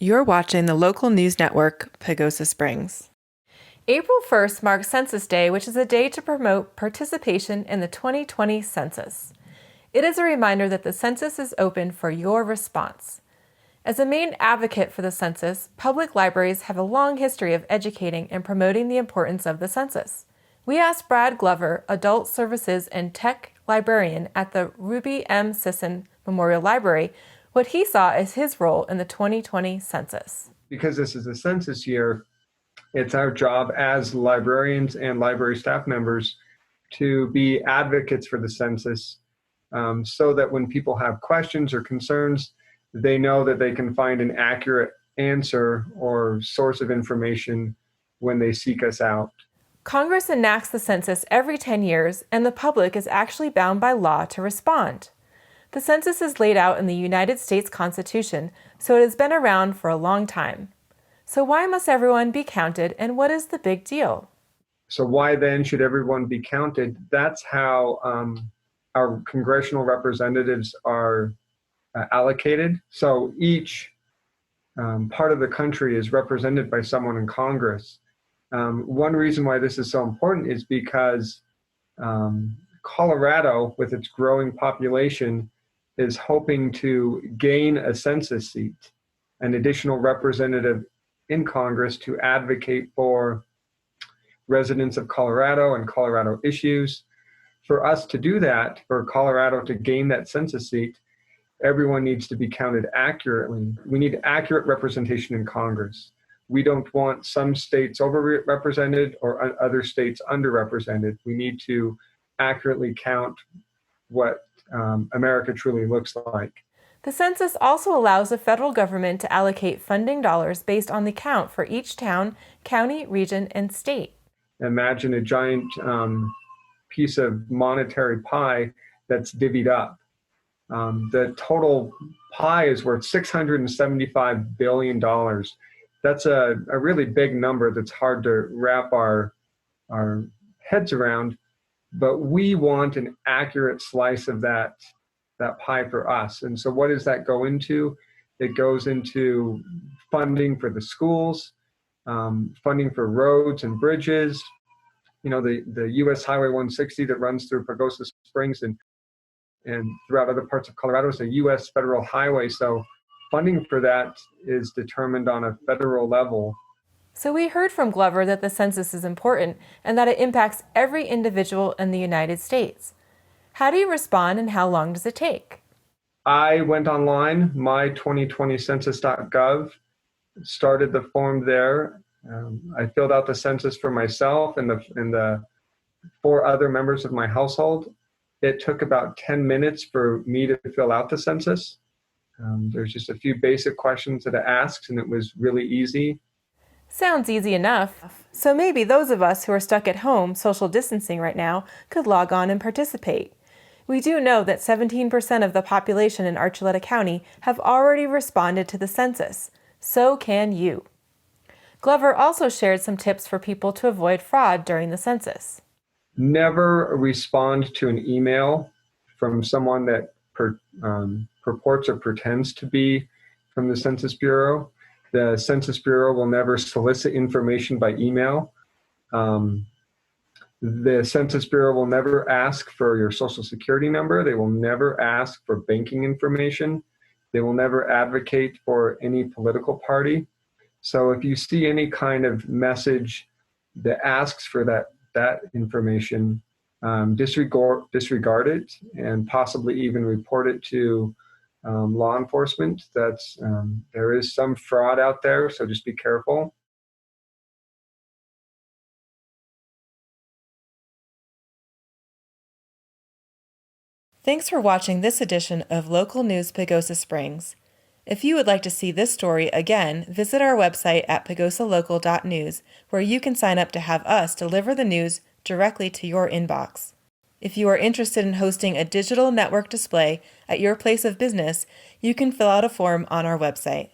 You're watching the local news network, Pagosa Springs. April 1st marks Census Day, which is a day to promote participation in the 2020 census. It is a reminder that the census is open for your response. As a main advocate for the census, public libraries have a long history of educating and promoting the importance of the census. We asked Brad Glover, Adult Services and Tech Librarian at the Ruby M. Sisson Memorial Library, what he saw as his role in the 2020 census. Because this is a census year, it's our job as librarians and library staff members to be advocates for the census, so that when people have questions or concerns, they know that they can find an accurate answer or source of information when they seek us out. Congress enacts the census every 10 years, and the public is actually bound by law to respond. The census is laid out in the United States Constitution, so it has been around for a long time. So why must everyone be counted, and what is the big deal? So why then should everyone be counted? That's how our congressional representatives are allocated. So each part of the country is represented by someone in Congress. One reason why this is so important is because Colorado, with its growing population, is hoping to gain a census seat, an additional representative in Congress to advocate for residents of Colorado and Colorado issues. For us to do that, for Colorado to gain that census seat, everyone needs to be counted accurately. We need accurate representation in Congress. We don't want some states overrepresented or other states underrepresented. We need to accurately count what America truly looks like. The census also allows the federal government to allocate funding dollars based on the count for each town, county, region, and state. Imagine a giant piece of monetary pie that's divvied up. The total pie is worth $675 billion. That's a really big number that's hard to wrap our heads around, but we want an accurate slice of that pie for us. And so what does that go into? It goes into funding for the schools, funding for roads and bridges, the US Highway 160 that runs through Pagosa Springs and throughout other parts of Colorado is a US federal highway. So funding for that is determined on a federal level. So we heard from Glover that the census is important and that it impacts every individual in the United States. How do you respond, and how long does it take? I went online, my2020census.gov, started the form there. I filled out the census for myself and the 4 other members of my household. It took about 10 minutes for me to fill out the census. There's just a few basic questions that it asks, and it was really easy. Sounds easy enough. So maybe those of us who are stuck at home social distancing right now could log on and participate. We do know that 17% of the population in Archuleta County have already responded to the census. So can you. Glover also shared some tips for people to avoid fraud during the census. Never respond to an email from someone that purports or pretends to be from the Census Bureau. The Census Bureau will never solicit information by email. The Census Bureau will never ask for your social security number. They will never ask for banking information. They will never advocate for any political party. So if you see any kind of message that asks for that information, disregard it and possibly even report it to law enforcement. There is some fraud out there, so just be careful. Thanks for watching this edition of Local News Pagosa Springs. If you would like to see this story again, visit our website at pagosalocal.news, where you can sign up to have us deliver the news directly to your inbox. If you are interested in hosting a digital network display at your place of business, you can fill out a form on our website.